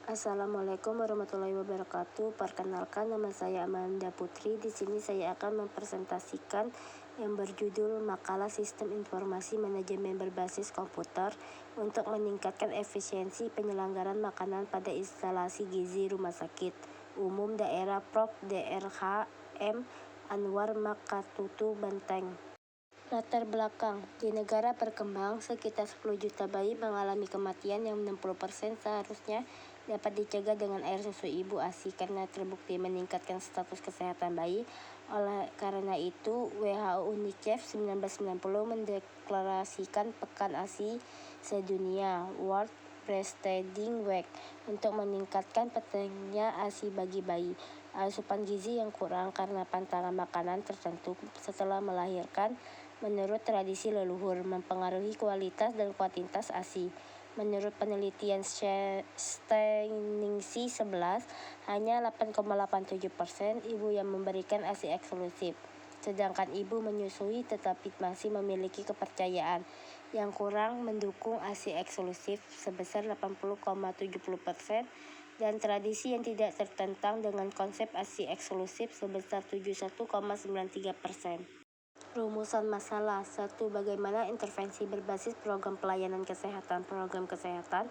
Assalamualaikum warahmatullahi wabarakatuh. Perkenalkan, nama saya Amanda Putri. Di sini saya akan mempresentasikan yang berjudul Makalah Sistem Informasi Manajemen Berbasis Komputer untuk meningkatkan efisiensi penyelenggaraan makanan pada instalasi gizi rumah sakit umum daerah Prof. Dr. M. Anwar Makatutu, Banteng. Latar belakang, di negara berkembang, sekitar 10 juta bayi mengalami kematian yang 60% seharusnya dapat dicegah dengan air susu ibu ASI karena terbukti meningkatkan status kesehatan bayi. Oleh karena itu, WHO UNICEF 1990 mendeklarasikan Pekan ASI Sedunia (World Breastfeeding Week) untuk meningkatkan pentingnya ASI bagi bayi. Asupan gizi yang kurang karena pantangan makanan tertentu setelah melahirkan menurut tradisi leluhur mempengaruhi kualitas dan kuantitas ASI. Menurut penelitian Steiningsi 11, hanya 8,87% ibu yang memberikan ASI eksklusif, sedangkan ibu menyusui tetapi masih memiliki kepercayaan yang kurang mendukung ASI eksklusif sebesar 80,70%, dan tradisi yang tidak tertentang dengan konsep ASI eksklusif sebesar 71,93%. Rumusan masalah. 1. Bagaimana intervensi berbasis program pelayanan kesehatan program kesehatan.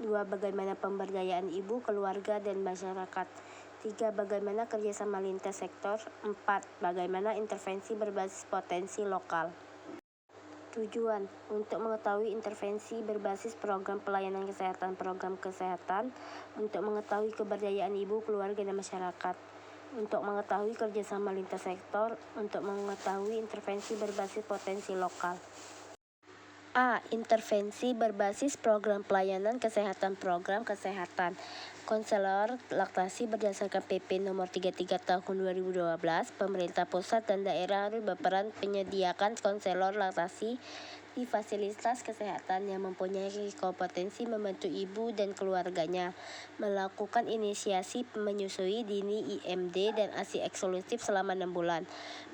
2. Bagaimana pemberdayaan ibu, keluarga, dan masyarakat. 3. Bagaimana kerjasama lintas sektor. 4. Bagaimana intervensi berbasis potensi lokal. Tujuan, untuk mengetahui intervensi berbasis program pelayanan kesehatan program kesehatan, untuk mengetahui keberdayaan ibu, keluarga, dan masyarakat, untuk mengetahui kerjasama lintas sektor, untuk mengetahui intervensi berbasis potensi lokal. A. Intervensi berbasis program pelayanan kesehatan program kesehatan. Konselor laktasi berdasarkan PP nomor 33 tahun 2012, pemerintah pusat dan daerah harus berperan menyediakan konselor laktasi di fasilitas kesehatan yang mempunyai kompetensi membantu ibu dan keluarganya melakukan inisiasi menyusui dini IMD dan ASI eksklusif selama 6 bulan.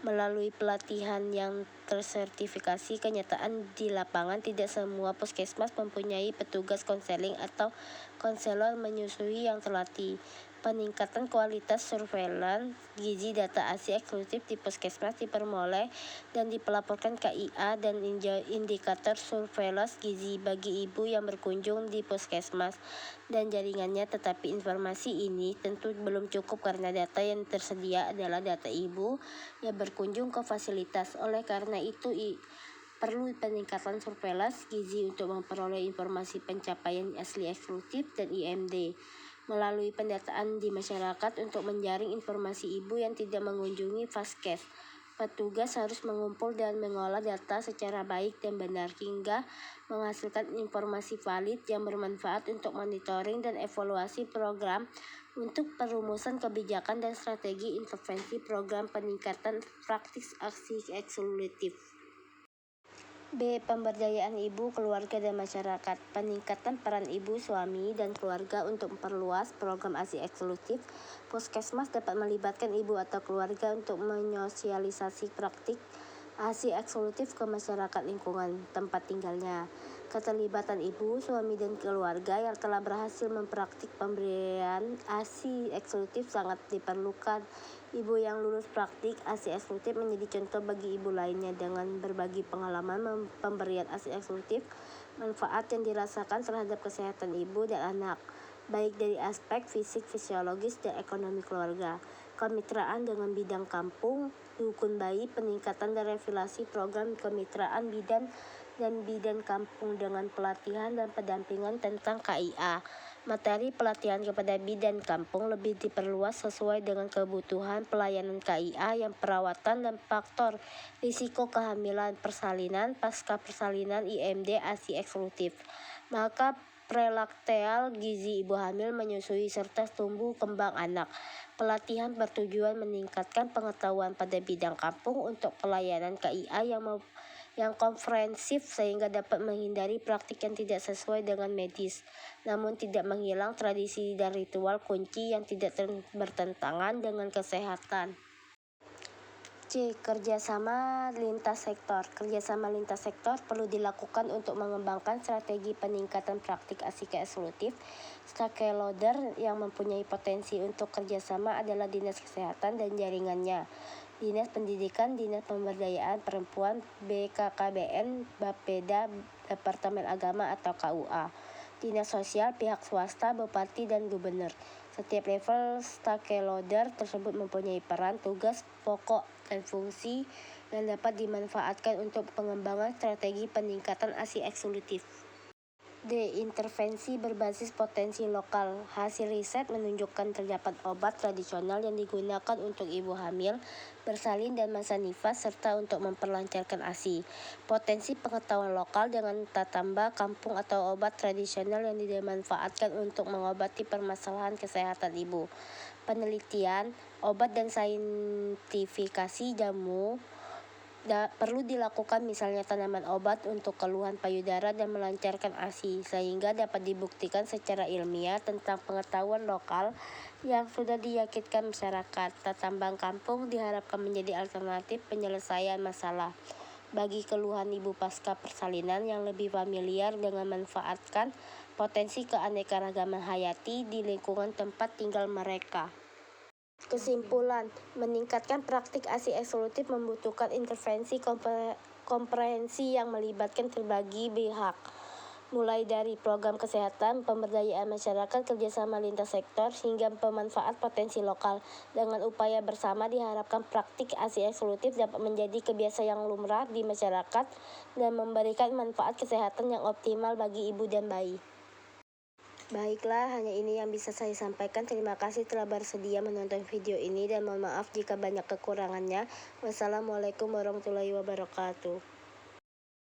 Melalui pelatihan yang tersertifikasi, kenyataan di lapangan tidak semua puskesmas mempunyai petugas konseling atau konselor menyusui yang terlatih. Peningkatan kualitas surveillance gizi data ASI eksklusif di puskesmas diperoleh dan dipelaporkan KIA dan indikator surveillance gizi bagi ibu yang berkunjung di puskesmas dan jaringannya, tetapi informasi ini tentu belum cukup karena data yang tersedia adalah data ibu yang berkunjung ke fasilitas. Oleh karena itu perlu peningkatan surveillance gizi untuk memperoleh informasi pencapaian asli eksklusif dan IMD melalui pendataan di masyarakat untuk menjaring informasi ibu yang tidak mengunjungi vaskes. Petugas harus mengumpul dan mengolah data secara baik dan benar hingga menghasilkan informasi valid yang bermanfaat untuk monitoring dan evaluasi program untuk perumusan kebijakan dan strategi intervensi program peningkatan praktik ASI eksklusif. B. Pemberdayaan ibu, keluarga, dan masyarakat. Peningkatan peran ibu, suami, dan keluarga untuk memperluas program ASI eksklusif. Puskesmas dapat melibatkan ibu atau keluarga untuk menyosialisasi praktik ASI eksklusif ke masyarakat lingkungan tempat tinggalnya. Keterlibatan ibu, suami, dan keluarga yang telah berhasil mempraktik pemberian ASI eksklusif sangat diperlukan. Ibu yang lulus praktik ASI eksklusif menjadi contoh bagi ibu lainnya dengan berbagi pengalaman pemberian ASI eksklusif, manfaat yang dirasakan terhadap kesehatan ibu dan anak, baik dari aspek fisik, fisiologis, dan ekonomi keluarga. Kemitraan dengan bidang kampung, dukun bayi, peningkatan dan revitalisasi program kemitraan bidan kampung dengan pelatihan dan pendampingan tentang KIA. Materi pelatihan kepada bidan kampung lebih diperluas sesuai dengan kebutuhan pelayanan KIA yang perawatan dan faktor risiko kehamilan, persalinan, pasca persalinan, IMD, ASI eksklusif. Maka prelakteal gizi ibu hamil, menyusui, serta tumbuh kembang anak. Pelatihan bertujuan meningkatkan pengetahuan pada bidang kampung untuk pelayanan KIA yang komprehensif sehingga dapat menghindari praktik yang tidak sesuai dengan medis, namun tidak menghilang tradisi dan ritual kunci yang tidak bertentangan dengan kesehatan. C. Kerjasama lintas sektor. Kerjasama lintas sektor perlu dilakukan untuk mengembangkan strategi peningkatan praktik ASI eksekutif. Stakeholder yang mempunyai potensi untuk kerjasama adalah Dinas Kesehatan dan jaringannya, Dinas Pendidikan, Dinas Pemberdayaan Perempuan, BKKBN, Bapeda, Departemen Agama atau KUA, Dinas Sosial, pihak swasta, Bupati, dan Gubernur. Setiap level stakeholder tersebut mempunyai peran, tugas, pokok, dan fungsi yang dapat dimanfaatkan untuk pengembangan strategi peningkatan ASI eksekutif. D. Intervensi berbasis potensi lokal. Hasil riset menunjukkan terdapat obat tradisional yang digunakan untuk ibu hamil, bersalin, dan masa nifas, serta untuk memperlancarkan ASI. Potensi pengetahuan lokal dengan tatamba kampung atau obat tradisional yang dimanfaatkan untuk mengobati permasalahan kesehatan ibu. Penelitian, obat dan saintifikasi jamu perlu dilakukan, misalnya tanaman obat untuk keluhan payudara dan melancarkan ASI, sehingga dapat dibuktikan secara ilmiah tentang pengetahuan lokal yang sudah diyakinkan masyarakat. Tatambang kampung diharapkan menjadi alternatif penyelesaian masalah bagi keluhan ibu pasca persalinan yang lebih familiar dengan memanfaatkan potensi keanekaragaman hayati di lingkungan tempat tinggal mereka. Kesimpulan, meningkatkan praktik ASI eksekutif membutuhkan intervensi komprehensi yang melibatkan berbagai pihak, mulai dari program kesehatan, pemberdayaan masyarakat, kerjasama lintas sektor, hingga pemanfaat potensi lokal. Dengan upaya bersama diharapkan praktik ASI eksekutif dapat menjadi kebiasaan yang lumrah di masyarakat dan memberikan manfaat kesehatan yang optimal bagi ibu dan bayi. Baiklah, hanya ini yang bisa saya sampaikan. Terima kasih telah bersedia menonton video ini dan mohon maaf jika banyak kekurangannya. Wassalamualaikum warahmatullahi wabarakatuh.